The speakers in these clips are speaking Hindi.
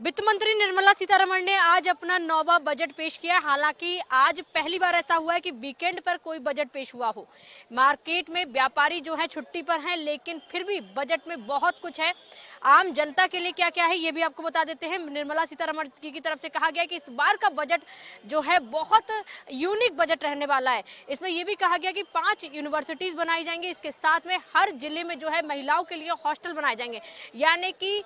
वित्त मंत्री निर्मला सीतारमण ने आज अपना 9वां बजट पेश किया। हालांकि आज पहली बार ऐसा हुआ है कि वीकेंड पर कोई बजट पेश हुआ हो। मार्केट में व्यापारी जो है छुट्टी पर हैं, लेकिन फिर भी बजट में बहुत कुछ है। आम जनता के लिए क्या क्या है ये भी आपको बता देते हैं। निर्मला सीतारमण की तरफ से कहा गया कि इस बार का बजट जो है बहुत यूनिक बजट रहने वाला है। इसमें यह भी कहा गया कि 5 यूनिवर्सिटीज बनाई जाएंगी। इसके साथ में हर जिले में जो है महिलाओं के लिए हॉस्टल बनाए जाएंगे, यानी कि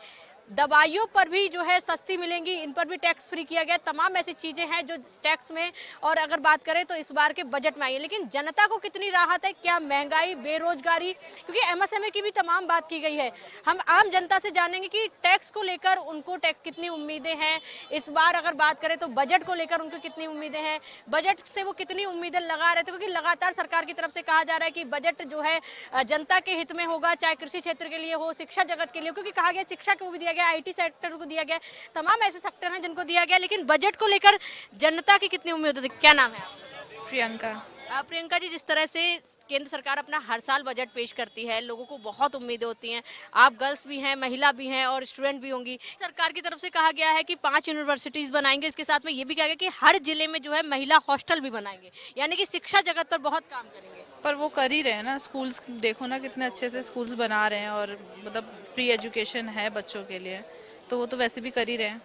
दवाइयों पर भी जो है सस्ती मिलेंगी, इन पर भी टैक्स फ्री किया गया। तमाम ऐसी चीजें हैं जो टैक्स में और अगर बात करें तो इस बार के बजट में आई है। लेकिन जनता को कितनी राहत है, क्या महंगाई, बेरोजगारी, क्योंकि एमएसएमई की भी तमाम बात की गई है। हम आम जनता से जानेंगे कि टैक्स को लेकर उनको टैक्स कितनी उम्मीदें हैं। इस बार अगर बात करें तो बजट को लेकर उनको कितनी उम्मीदें हैं, बजट से वो कितनी उम्मीदें लगा रहे थे, क्योंकि लगातार सरकार की तरफ से कहा जा रहा है कि बजट जो है जनता के हित में होगा, चाहे कृषि क्षेत्र के लिए हो, शिक्षा जगत के लिए, क्योंकि कहा गया शिक्षा को भी दिया गया, आईटी सेक्टर को दिया गया, तमाम ऐसे सेक्टर हैं जिनको दिया गया। लेकिन बजट को लेकर जनता की कितनी उम्मीद होती है? क्या नाम है आपका? प्रियंका। प्रियंका जी, जिस तरह से केंद्र सरकार अपना हर साल बजट पेश करती है, लोगों को बहुत उम्मीदें होती हैं। आप गर्ल्स भी हैं, महिला भी हैं और स्टूडेंट भी होंगी। सरकार की तरफ से कहा गया है कि 5 यूनिवर्सिटीज बनाएंगे। इसके साथ में ये भी कहा गया कि हर जिले में जो है महिला हॉस्टल भी बनाएंगे, यानी कि शिक्षा जगत पर बहुत काम करेंगे। पर वो कर ही रहे हैं ना, स्कूल्स देखो ना कितने अच्छे से स्कूल्स बना रहे हैं और मतलब फ्री एजुकेशन है बच्चों के लिए, तो वो तो वैसे भी कर ही रहे हैं।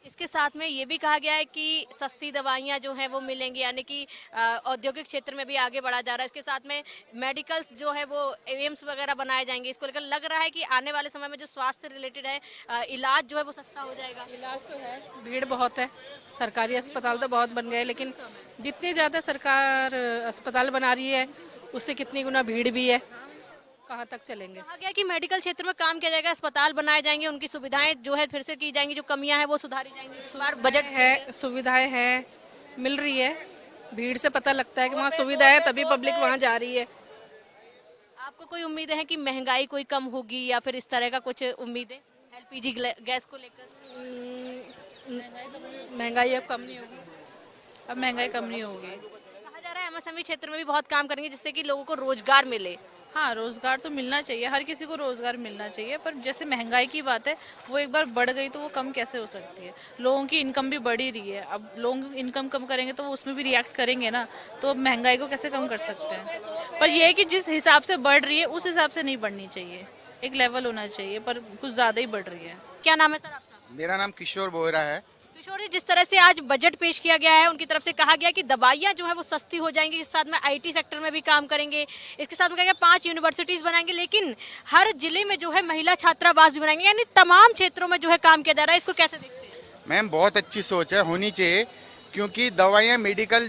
इसके साथ में ये भी कहा गया है कि सस्ती दवाइयाँ जो हैं वो मिलेंगी, यानी कि औद्योगिक क्षेत्र में भी आगे बढ़ा जा रहा है। इसके साथ में मेडिकल्स जो है वो एम्स वगैरह बनाए जाएंगे। इसको लेकर लग रहा है कि आने वाले समय में जो स्वास्थ्य से रिलेटेड है इलाज जो है वो सस्ता हो जाएगा। इलाज तो है, भीड़ बहुत है, सरकारी अस्पताल तो बहुत बन गए, लेकिन जितनी ज़्यादा सरकार अस्पताल बना रही है उससे कितनी गुना भीड़ भी है, कहाँ तक चलेंगे। कहा गया कि मेडिकल क्षेत्र में काम किया जाएगा, अस्पताल बनाए जाएंगे, उनकी सुविधाएं जो है फिर से की जाएंगी, जो कमियां हैं वो सुधारी जाएंगी। इस बार बजट है, सुविधाएं हैं, मिल रही है, भीड़ से पता लगता है कि वहाँ सुविधा है तभी पब्लिक वहाँ जा रही है। आपको कोई उम्मीद है कि महंगाई कोई कम होगी या फिर इस तरह का कुछ उम्मीदें एलपीजी गैस को लेकर? महंगाई अब कम नहीं होगी। अब महंगाई कम नहीं होगी। कहा जा रहा है एमएसएमई क्षेत्र में भी बहुत काम करेंगे जिससे कि लोगों को रोजगार मिले। हाँ, रोजगार तो मिलना चाहिए, हर किसी को रोजगार मिलना चाहिए, पर जैसे महंगाई की बात है वो एक बार बढ़ गई तो वो कम कैसे हो सकती है। लोगों की इनकम भी बढ़ ही रही है, अब लोग इनकम कम करेंगे तो वो उसमें भी रिएक्ट करेंगे ना, तो अब महंगाई को कैसे कम कर सकते हैं। पर यह है कि जिस हिसाब से बढ़ रही है उस हिसाब से नहीं बढ़नी चाहिए, एक लेवल होना चाहिए, पर कुछ ज़्यादा ही बढ़ रही है। क्या नाम है सर आपका? मेरा नाम किशोर बोहरा है। किशोर जी, जिस तरह से आज बजट पेश किया गया है, उनकी तरफ से कहा गया कि दवाइयां जो है वो सस्ती हो जाएंगी, इस साथ में आईटी सेक्टर में भी काम करेंगे। इसके साथ में कहा गया 5 यूनिवर्सिटीज बनाएंगे, लेकिन हर जिले में जो है महिला छात्रावास भी बनाएंगे, यानी तमाम क्षेत्रों में जो है काम किया जा रहा है। इसको कैसे देखते हैं? मैम, बहुत अच्छी सोच है, होनी चाहिए, क्योंकि दवाइयाँ, मेडिकल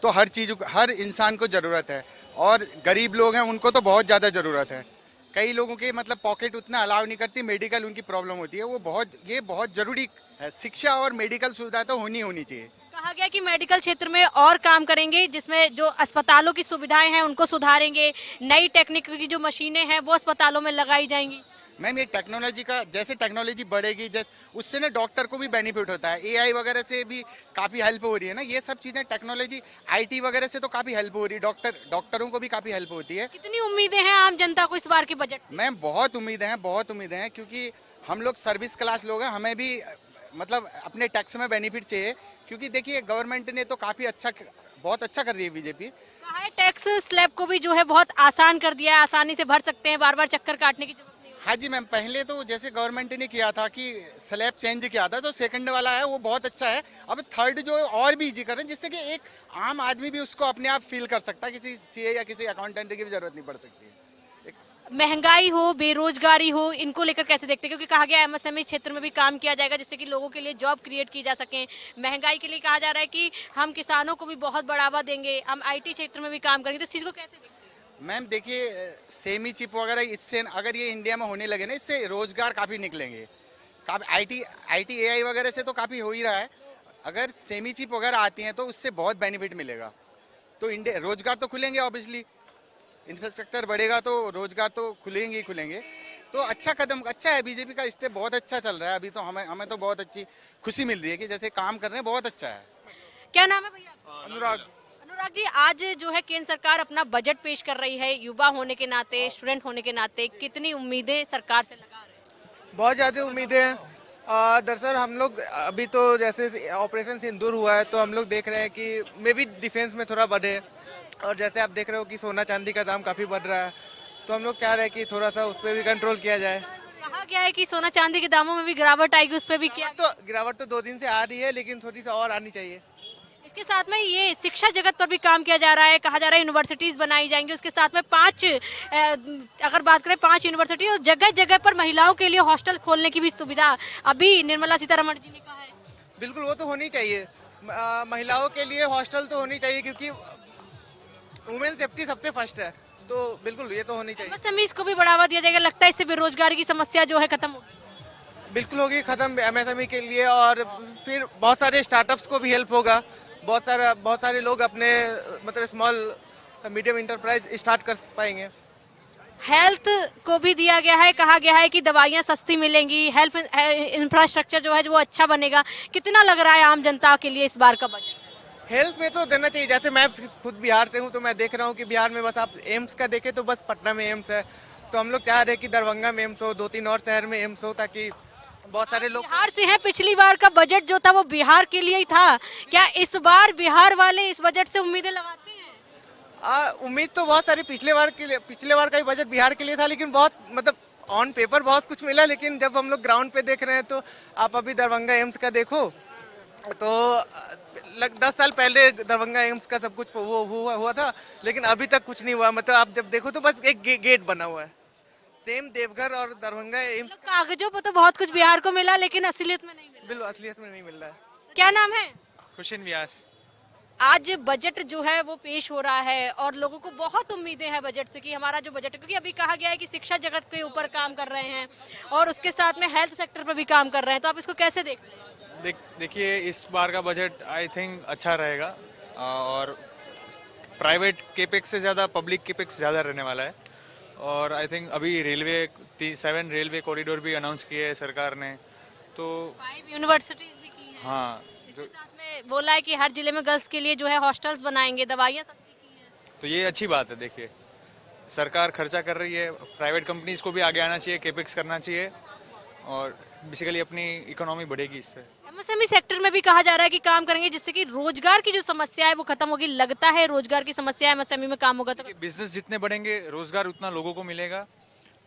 तो हर चीज़, हर इंसान को ज़रूरत है, और गरीब लोग हैं उनको तो बहुत ज़्यादा ज़रूरत है। कई लोगों के मतलब पॉकेट उतना अलाउ नहीं करती, मेडिकल उनकी प्रॉब्लम होती है, ये बहुत ज़रूरी है। शिक्षा और मेडिकल सुविधा तो होनी चाहिए। कहा गया कि मेडिकल क्षेत्र में और काम करेंगे, जिसमें जो अस्पतालों की सुविधाएं हैं उनको सुधारेंगे, नई टेक्निक की जो मशीनें हैं वो अस्पतालों में लगाई जाएंगी। मैम, ये टेक्नोलॉजी का, जैसे टेक्नोलॉजी बढ़ेगी उससे ना डॉक्टर को भी बेनिफिट होता है। एआई वगैरह से भी काफ़ी हेल्प हो रही है ना, ये सब चीज़ें टेक्नोलॉजी, आईटी वगैरह से तो काफ़ी हेल्प हो रही है, डॉक्टरों को भी काफ़ी हेल्प होती है। कितनी उम्मीदें हैं आम जनता को इस बार के बजट से? मैम, बहुत उम्मीदें हैं, क्योंकि हम लोग सर्विस क्लास लोग हैं, हमें भी मतलब अपने टैक्स में बेनिफिट चाहिए, क्योंकि देखिए गवर्नमेंट ने तो बहुत अच्छा कर रही है बीजेपी। कहा है टैक्स स्लैब को भी जो है बहुत आसान कर दिया है, आसानी से भर सकते हैं, बार बार चक्कर काटने की जरूरत नहीं। हाँ जी मैम, पहले तो जैसे गवर्नमेंट ने किया था कि स्लैब चेंज किया था, तो सेकंड वाला है वो बहुत अच्छा है। अब थर्ड जो है और भी इजी कर रहे हैं, जिससे कि एक आम आदमी भी उसको अपने आप फील कर सकता है, किसी सीए या किसी अकाउंटेंट की भी जरूरत नहीं पड़ सकती है। महंगाई हो, बेरोजगारी हो, इनको लेकर कैसे देखते हैं? क्योंकि कहा गया एमएसएमई क्षेत्र में भी काम किया जाएगा जिससे कि लोगों के लिए जॉब क्रिएट की जा सके। महंगाई के लिए कहा जा रहा है कि हम किसानों को भी बहुत बढ़ावा देंगे, हम आईटी क्षेत्र में भी काम करेंगे, तो इस चीज़ को कैसे देखते हैं? मैम देखिए, सेमी चिप वगैरह, इससे अगर ये इंडिया में होने लगे ना, इससे रोजगार काफ़ी निकलेंगे। काफ़ी आईटी एआई वगैरह से तो काफ़ी हो ही रहा है। अगर सेमी चिप वगैरह आती हैं तो उससे बहुत बेनिफिट मिलेगा, तो इंडिया रोजगार तो खुलेंगे, ऑब्वियसली इंफ्रास्ट्रक्चर बढ़ेगा तो रोजगार तो खुलेंगे। तो अच्छा कदम, अच्छा है, बीजेपी का स्टेप बहुत अच्छा चल रहा है। अभी तो हमें तो बहुत अच्छी खुशी मिल रही है कि जैसे काम कर रहे हैं, बहुत अच्छा है। क्या नाम है भैया? अनुराग। अनुराग जी, आज जो है केंद्र सरकार अपना बजट पेश कर रही है, युवा होने के नाते, स्टूडेंट होने के नाते कितनी उम्मीदें सरकार से लगा रहे हैं? बहुत ज़्यादा उम्मीदें हैं। दरअसल हम लोग अभी तो जैसे ऑपरेशन सिंदूर हुआ है तो हम लोग देख रहे हैं कि मे बी डिफेंस में थोड़ा बढ़े, और जैसे आप देख रहे हो कि सोना चांदी का दाम काफ़ी बढ़ रहा है, तो हम लोग चाह रहे हैं कि थोड़ा सा उस पर भी कंट्रोल किया जाए। कहा गया है कि सोना चांदी के दामों में भी गिरावट आएगी, उस पर भी किया। तो गिरावट तो 2 दिन से आ रही है, लेकिन थोड़ी सी और आनी चाहिए। इसके साथ में ये शिक्षा जगत पर भी काम किया जा रहा है, कहा जा रहा है यूनिवर्सिटीज बनाई जाएंगी, उसके साथ में 5 अगर बात करें 5 यूनिवर्सिटी और जगह जगह पर महिलाओं के लिए हॉस्टल खोलने की भी सुविधा अभी निर्मला सीतारमण जी ने कहा है। बिल्कुल, वो तो होनी चाहिए। महिलाओं के लिए हॉस्टल तो होनी चाहिए, क्योंकि वुमेन सेफ्टी सबसे फर्स्ट है, तो बिल्कुल ये तो होनी चाहिए। एमएसएमई इसको भी बढ़ावा दिया जाएगा, लगता है इससे बेरोजगारी की समस्या जो है खत्म होगी। बिल्कुल होगी खत्म एमएसएमई के लिए, और फिर बहुत सारे स्टार्टअप्स को भी हेल्प होगा। बहुत सारे लोग अपने मतलब स्मॉल मीडियम इंटरप्राइज स्टार्ट कर पाएंगे। हेल्थ को भी दिया गया है, कहा गया है कि दवाइयां सस्ती मिलेंगी, हेल्थ इंफ्रास्ट्रक्चर जो है वो अच्छा बनेगा। कितना लग रहा है आम जनता के लिए इस बार का बजट? हेल्थ में तो देना चाहिए। जैसे मैं खुद बिहार से हूँ, तो मैं देख रहा हूँ कि बिहार में बस आप एम्स का देखें तो बस पटना में एम्स है, तो हम लोग चाह रहे हैं कि दरभंगा में एम्स हो, 2-3 और शहर में एम्स हो, ताकि बहुत सारे लोग। बिहार से हैं, पिछली बार का बजट जो था वो बिहार के लिए ही था, क्या इस बार बिहार वाले इस बजट से उम्मीदें लगाते हैं? उम्मीद तो बहुत सारी पिछले बार का ही बजट बिहार के लिए था, लेकिन बहुत मतलब ऑन पेपर बहुत कुछ मिला, लेकिन जब हम लोग ग्राउंड पे देख रहे हैं तो आप अभी दरभंगा एम्स का देखो तो 10 साल पहले दरभंगा एम्स का सब कुछ हुआ था, लेकिन अभी तक कुछ नहीं हुआ। मतलब आप जब देखो तो बस एक गेट बना हुआ है। सेम देवघर और दरभंगा एम्स कागजों पर तो बहुत कुछ बिहार को मिला, लेकिन असलियत में नहीं मिला। बिल्कुल असलियत में नहीं मिल रहा है। क्या नाम है? खुशिन व्यास। आज बजट जो है वो पेश हो रहा है और लोगों को बहुत उम्मीदें हैं बजट से कि हमारा जो बजट है, क्योंकि अभी कहा गया है कि शिक्षा जगत के ऊपर काम कर रहे हैं और उसके साथ में हेल्थ सेक्टर पर भी काम कर रहे हैं, तो आप इसको कैसे देखते हैं? देखिए, इस बार का बजट आई थिंक अच्छा रहेगा, और प्राइवेट केपेक्स से ज़्यादा पब्लिक केपेक्स ज़्यादा रहने वाला है। और आई थिंक अभी 7 रेलवे कॉरिडोर भी अनाउंस किए है सरकार ने, तो 5 यूनिवर्सिटीज भी की हैं। हाँ, इसके साथ में बोला है कि हर जिले में गर्ल्स के लिए जो है हॉस्टल्स बनाएंगे, दवाइयाँ सस्ती की हैं। तो ये अच्छी बात है। देखिए, सरकार खर्चा कर रही है, प्राइवेट कंपनीज को भी आगे आना चाहिए, केपेक्स करना चाहिए, और बेसिकली अपनी इकोनॉमी बढ़ेगी इससे। एमएसएमई सेक्टर में भी कहा जा रहा है कि काम करेंगे, जिससे कि रोजगार की जो समस्या है वो खत्म होगी। लगता है रोजगार की समस्या एमएसएमई में काम होगा तो? बिजनेस जितने बढ़ेंगे, रोजगार उतना लोगों को मिलेगा,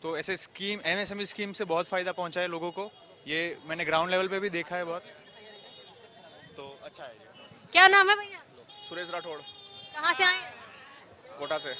तो ऐसे स्कीम एमएसएमई स्कीम से बहुत फायदा पहुंचा है लोगों को। ये मैंने ग्राउंड लेवल पे भी देखा है बहुत, तो अच्छा है। क्या नाम है भैया? सुरेश राठौड़, कहाँ से आए? कोटा से।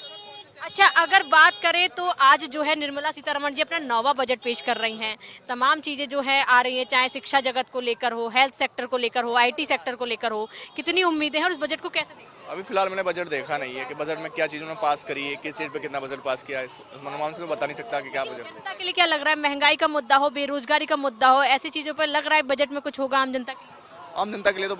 अच्छा, अगर बात करें तो आज जो है निर्मला सीतारमण जी अपना 9वां बजट पेश कर रही हैं। तमाम चीज़ें जो है आ रही हैं, चाहे शिक्षा जगत को लेकर हो, हेल्थ सेक्टर को लेकर हो, आईटी सेक्टर को लेकर हो। कितनी उम्मीदें हैं और उस बजट को कैसे देखते हैं? अभी फिलहाल मैंने बजट देखा नहीं है कि बजट में क्या चीज़ उन्होंने पास करी है, किस चीज़ पे कितना बजट पास किया है। इस अनुमान से तो बता नहीं सकता कि क्या बजट है। जनता के लिए क्या लग रहा है? महंगाई का मुद्दा हो, बेरोजगारी का मुद्दा हो, ऐसी चीज़ों पर लग रहा है बजट में कुछ होगा आम जनता के लिए? आम जनता के लिए तो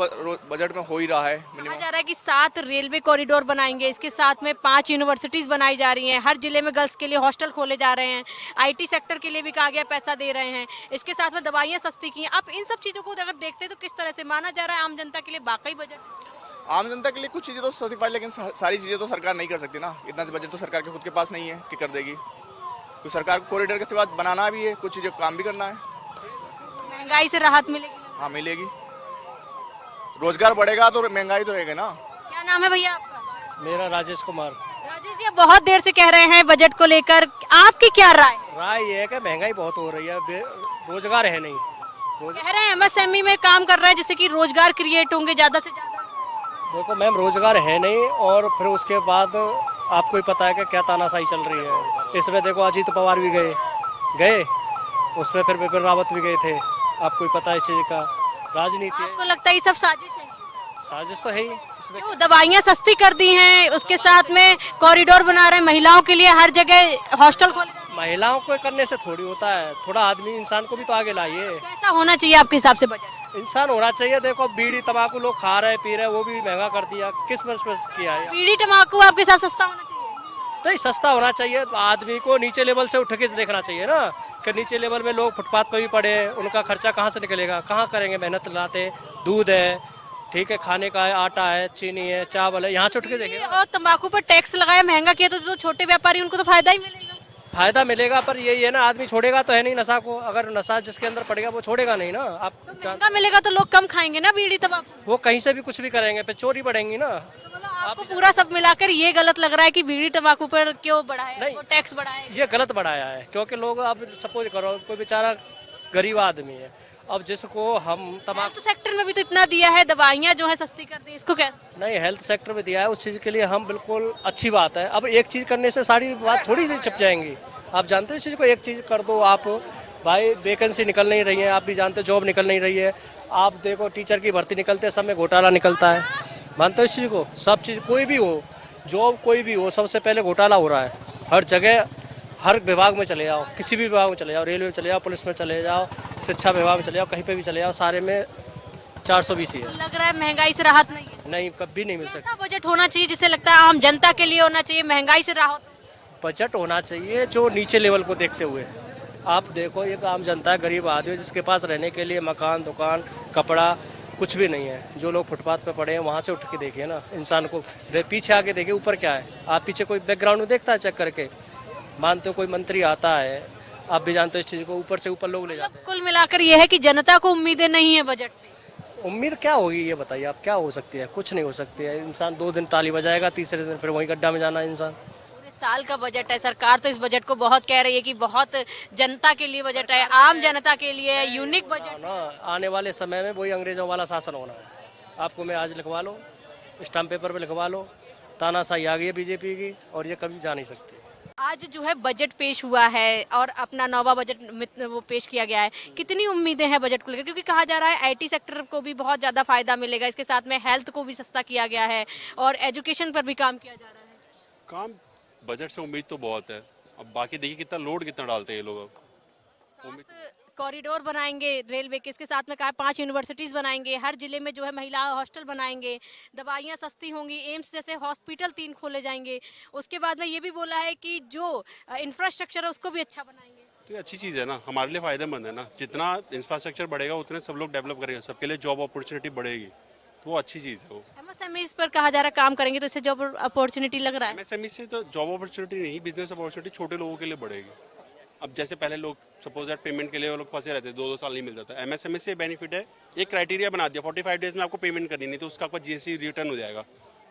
बजट में हो ही रहा है कहा मिनिमम। जा रहा है कि 7 रेलवे कॉरिडोर बनाएंगे, इसके साथ में 5 यूनिवर्सिटीज बनाई जा रही हैं, हर जिले में गर्ल्स के लिए हॉस्टल खोले जा रहे हैं, आईटी सेक्टर के लिए भी कहा गया पैसा दे रहे हैं, इसके साथ में दवाइयां सस्ती की हैं। आप इन सब चीज़ों को अगर देखते हैं तो किस तरह से माना जा रहा है आम जनता के लिए वाकई बजट? आम जनता के लिए कुछ चीज़ें तो सर्टिफाइड, लेकिन सारी चीज़ें तो सरकार नहीं कर सकती ना। इतना से बजट तो सरकार के खुद के पास नहीं है कि कर देगी। तो सरकार को कॉरिडोर के सिवा बनाना भी है, कुछ चीज़ें काम भी करना है। महंगाई से राहत मिलेगी? हाँ, मिलेगी। रोजगार बढ़ेगा तो महंगाई तो रहेगी ना। क्या नाम है भैया आपका? मेरा राजेश कुमार। राजेश जी, बहुत देर से कह रहे हैं बजट को लेकर, आपकी क्या राय है? राय ये है कि महंगाई बहुत हो रही है, रोजगार है नहीं। कह रहे हैं एमएसएमई में काम कर रहे हैं जिससे कि रोजगार क्रिएट होंगे ज्यादा से ज्यादा। देखो मैम, रोजगार है नहीं, और फिर उसके बाद आपको ही पता है कि क्या तानाशाही चल रही है इसमें। देखो अजीत पवार भी गए उसमें, फिर विपिन रावत भी गए थे। आपको ही पता है इस चीज का, राजनीति आपको लगता है ये सब साजिश है? साजिश तो है ही इसमें। क्यों? दवाइयाँ सस्ती कर दी हैं, उसके साथ में कॉरिडोर बना रहे हैं, महिलाओं के लिए हर जगह हॉस्टल खोले। महिलाओं को करने से थोड़ी होता है, थोड़ा आदमी इंसान को भी तो आगे लाइए। कैसा होना चाहिए आपके हिसाब से बजट? इंसान होना चाहिए। देखो बीड़ी तंबाकू लोग खा रहे पी रहे, वो भी महंगा कर दिया। किस वर्ष में किया है? बीड़ी तंबाकू आपके हिसाब सस्ता होना चाहिए? नहीं, सस्ता होना चाहिए। आदमी को नीचे लेवल से उठ के देखना चाहिए ना, कि नीचे लेवल में लोग फुटपाथ पर भी पड़े हैं, उनका खर्चा कहाँ से निकलेगा, कहाँ करेंगे? मेहनत लाते, दूध है, ठीक है, खाने का है, आटा है, चीनी है, चावल है, यहाँ से उठ के देखें। और तंबाकू पर टैक्स लगाया, महंगा किया, तो जो छोटे व्यापारी उनको तो फायदा ही मिलेगा। फायदा मिलेगा, पर यही है ना, आदमी छोड़ेगा तो है नहीं नशा को। अगर नशा जिसके अंदर पड़ेगा वो छोड़ेगा नहीं ना। आप महंगा मिलेगा तो लोग कम खाएंगे ना बीड़ी तंबाकू। वो कहीं से भी कुछ भी करेंगे, फिर चोरी बढ़ेंगी ना। तो मतलब आपको पूरा सब मिलाकर ये गलत लग रहा है कि बीड़ी तंबाकू पर क्यों बढ़ाया, नहीं। वो टैक्स बढ़ाया? ये गलत बढ़ाया है, क्योंकि लोग, अब सपोज करो कोई बेचारा गरीब आदमी है, अब जिसको हम तम्बाकू, हेल्थ सेक्टर में भी तो इतना दिया है, दवाइयाँ जो है सस्ती कर दी, इसको क्या? नहीं हेल्थ सेक्टर में दिया है, उस चीज़ के लिए हम बिल्कुल अच्छी बात है। अब एक चीज़ करने से सारी बात थोड़ी सी छप जाएंगी। आप जानते हो इस चीज़ को, एक चीज़ कर दो आप, भाई वैकेंसी निकल नहीं रही है, आप भी जानते हो जॉब निकल नहीं रही है। आप देखो टीचर की भर्ती निकलते सब में घोटाला निकलता है, मानते हो इस चीज़ को? सब चीज़ कोई भी हो, जॉब कोई भी हो, सबसे पहले घोटाला हो रहा है हर जगह। हर विभाग में चले जाओ, किसी भी विभाग में चले जाओ, रेलवे में चले जाओ, पुलिस में चले जाओ, शिक्षा विभाग में चले जाओ, कहीं पे भी चले जाओ, सारे में 420 ही है। तो लग रहा है महंगाई से राहत नहीं है। नहीं, कभी नहीं मिल सकती। ऐसा बजट होना चाहिए जिसे लगता है आम जनता के लिए होना चाहिए, महंगाई से राहत। बजट होना चाहिए जो नीचे लेवल को देखते हुए। आप देखो एक आम जनता है, गरीब आदमी, जिसके पास रहने के लिए मकान, दुकान, कपड़ा कुछ भी नहीं है। जो लोग फुटपाथ पे पड़े हैं वहाँ से उठ के देखिए ना, इंसान को पीछे आके देखिए ऊपर क्या है। आप पीछे कोई बैकग्राउंड में देखता है चेक करके? मानते हो कोई मंत्री आता है, आप भी जानते हो इस चीज़ को, ऊपर से ऊपर लोग ले जाते हैं। कुल मिलाकर ये है कि जनता को उम्मीदें नहीं है बजट से। उम्मीद क्या होगी ये बताइए आप, क्या हो सकती है? कुछ नहीं हो सकती है। इंसान 2 दिन ताली बजाएगा, तीसरे दिन फिर वही गड्ढा में जाना है इंसान। पूरे साल का बजट है, सरकार तो इस बजट को बहुत कह रही है कि बहुत जनता के लिए बजट है, आम जनता के लिए यूनिक बजट। ना आने वाले समय में वही अंग्रेजों वाला शासन होना है। आपको मैं आज लिखवा लो, स्टाम्प पेपर पे लिखवा लो, तानाशाही आ गई है बीजेपी की, और ये कभी जा नहीं सकती। आज जो है बजट पेश हुआ है और अपना नौवा बजट वो पेश किया गया है, कितनी उम्मीदें हैं बजट को लेकर? क्योंकि कहा जा रहा है आईटी सेक्टर को भी बहुत ज़्यादा फायदा मिलेगा, इसके साथ में हेल्थ को भी सस्ता किया गया है और एजुकेशन पर भी काम किया जा रहा है। काम बजट से उम्मीद तो बहुत है, अब बाकी देखिए कितना लोड कितना डालते हैं ये लोग। 7 कॉरिडोर बनाएंगे रेलवे के, इसके साथ में कहा 5 यूनिवर्सिटीज़ बनाएंगे, हर जिले में जो है महिला हॉस्टल बनाएंगे, दवाइयाँ सस्ती होंगी, एम्स जैसे हॉस्पिटल 3 खोले जाएंगे। उसके बाद में ये भी बोला है कि जो इंफ्रास्ट्रक्चर है उसको भी अच्छा बनाएंगे। तो ये अच्छी चीज़ है ना, हमारे लिए फ़ायदेमंद है ना। जितना इंफ्रास्ट्रक्चर बढ़ेगा उतने सब लोग डेवलप करेंगे, सबके लिए जॉब अपॉर्चुनिटी बढ़ेगी, तो वो अच्छी चीज़ है। वो एमएसएमई पर कहा जा रहा है काम करेंगे तो इससे जॉब अपॉर्चुनिटी लग रहा है। एमएसएमई से तो जॉब अपॉर्चुनिटी नहीं, बिजनेस अपॉर्चुनिटी छोटे लोगों के लिए बढ़ेगी। अब जैसे पहले लोग सपोज दैट पेमेंट के लिए वो लोग फंसे रहते, 2-2 साल नहीं मिलता था। एमएसएमई से बेनिफिट है, एक क्राइटेरिया बना दिया 45 डेज में आपको पेमेंट करनी, नहीं तो उसका आपका जीएसटी रिटर्न हो जाएगा।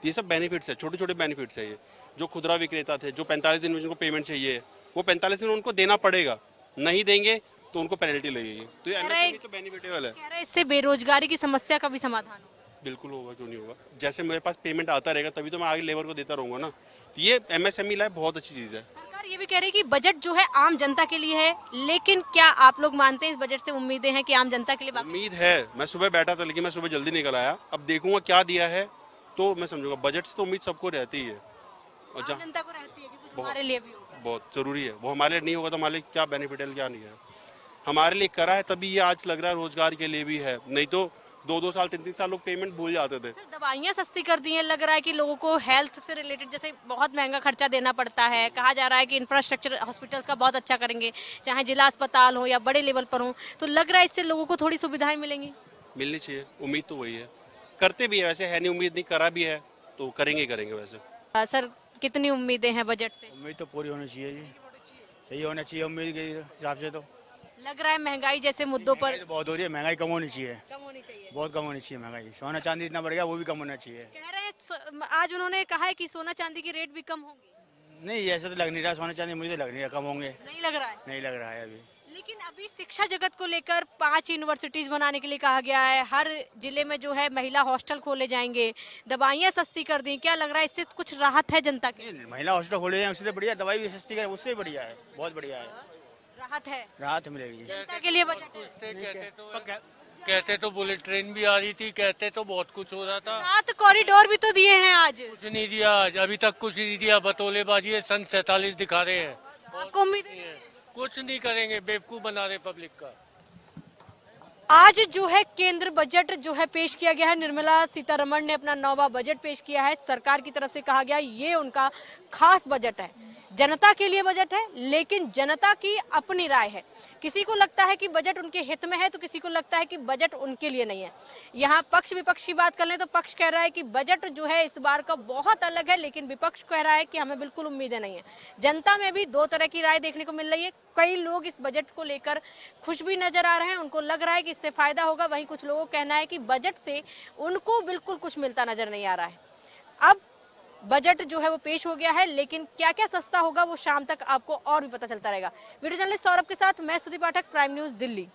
ये सब बेनिफिट्स है, छोटे छोटे बेनिफिट्स है ये। जो खुदरा विक्रेता थे, जो 45 दिन में जिनको पेमेंट चाहिए, वो 45 दिन उनको देना पड़ेगा, नहीं देंगे तो उनको पेनल्टी लगेगी। तो ये एमएसएमई तो बेनिफिटेबल है। कह रहे हैं इससे बेरोजगारी की समस्या का भी समाधान हो। बिल्कुल होगा, क्यों नहीं होगा। जैसे मेरे पास पेमेंट आता रहेगा तभी तो मैं आगे लेबर को देता रहूँगा ना। तो ये एमएसएमई लाइफ बहुत अच्छी चीज़ है। सरकार ये भी कह रही है कि बजट जो है आम जनता के लिए है, लेकिन क्या आप लोग मानते हैं इस बजट से उम्मीदें हैं कि आम जनता के लिए? उम्मीद है, मैं सुबह बैठा था लेकिन मैं सुबह जल्दी निकल आया, अब देखूंगा क्या दिया है तो मैं समझूंगा। बजट से तो उम्मीद सबको रहती है, और आम जनता को रहती है कि कुछ हमारे लिए भी होगा। बहुत ज़रूरी है। वो हमारे लिए नहीं होगा तो हमारे लिए क्या बेनिफिट है, क्या नहीं है। हमारे लिए करा है तभी ये आज लग रहा है रोजगार के लिए भी है, नहीं तो 2-2 साल 3-3 साल लोग पेमेंट भूल जाते थे। सर दवाइयाँ सस्ती कर दी हैं, लग रहा है कि लोगों को हेल्थ से रिलेटेड जैसे बहुत महंगा खर्चा देना पड़ता है। कहा जा रहा है कि इंफ्रास्ट्रक्चर हॉस्पिटल्स का बहुत अच्छा करेंगे, चाहे जिला अस्पताल हो या बड़े लेवल पर हो, तो लग रहा है इससे लोगों को थोड़ी सुविधाएं मिलेंगी। मिलनी चाहिए, उम्मीद तो वही है। करते भी है वैसे, है नहीं उम्मीद नहीं, करा भी है तो करेंगे करेंगे वैसे। सर कितनी उम्मीदें हैं बजट से? उम्मीद तो पूरी होनी चाहिए जी, सही होना चाहिए उम्मीद के हिसाब से। तो लग रहा है महंगाई जैसे मुद्दों पर तो बहुत हो रही है, महंगाई कम होनी चाहिए, कम होनी चाहिए, बहुत कम होनी चाहिए महंगाई। सोना चांदी इतना बढ़ गया वो भी कम होना चाहिए। कह रहे हैं आज उन्होंने कहा है कि सोना चांदी की रेट भी कम होंगे। नहीं ऐसा तो लग नहीं रहा, सोना चांदी मुझे तो लग नहीं रहा कम होंगे, नहीं लग रहा है? नहीं लग रहा है अभी। लेकिन अभी शिक्षा जगत को लेकर 5 यूनिवर्सिटीज बनाने के लिए कहा गया है, हर जिले में जो है महिला हॉस्टल खोले जाएंगे, दवाइयाँ सस्ती कर दी, क्या लग रहा है इससे कुछ राहत है जनता की? महिला हॉस्टल खोले जाए उससे बढ़िया, दवाई भी सस्ती करें उससे बढ़िया है, बहुत बढ़िया है, राहत है, राहत मिलेगी जनता के लिए बजट। कहते तो बुलेट ट्रेन भी आ रही थी, कहते तो बहुत कुछ हो रहा था। 7 कॉरिडोर भी तो दिए हैं आज। कुछ नहीं दिया आज, अभी तक कुछ नहीं दिया, बतौलेबाजी है, सन 47 दिखा रहे हैं। आपको उम्मीद है? कुछ नहीं करेंगे, बेवकूफ बना रहे पब्लिक का। आज जो है केंद्र बजट जो है पेश किया गया है, निर्मला सीतारमण ने अपना 9वां बजट पेश किया है। सरकार की तरफ से कहा गया ये उनका खास बजट है। जनता के लिए बजट है, लेकिन जनता की अपनी राय है। किसी को लगता है कि बजट उनके हित में है तो किसी को लगता है कि बजट उनके लिए नहीं है। यहाँ पक्ष विपक्ष की बात कर लें तो पक्ष कह रहा है कि बजट जो है इस बार का बहुत अलग है, लेकिन विपक्ष कह रहा है कि हमें बिल्कुल उम्मीदें नहीं है। जनता में भी दो तरह की राय देखने को मिल रही है। कई लोग इस बजट को लेकर खुश भी नजर आ रहे हैं, उनको लग रहा है कि इससे फायदा होगा। वहीं कुछ लोगों का कहना है कि बजट से उनको बिल्कुल कुछ मिलता नजर नहीं आ रहा है। अब बजट जो है वो पेश हो गया है, लेकिन क्या क्या सस्ता होगा वो शाम तक आपको और भी पता चलता रहेगा। वीडियो जर्नलिस्ट सौरभ के साथ मैं स्तुति पाठक, प्राइम न्यूज दिल्ली।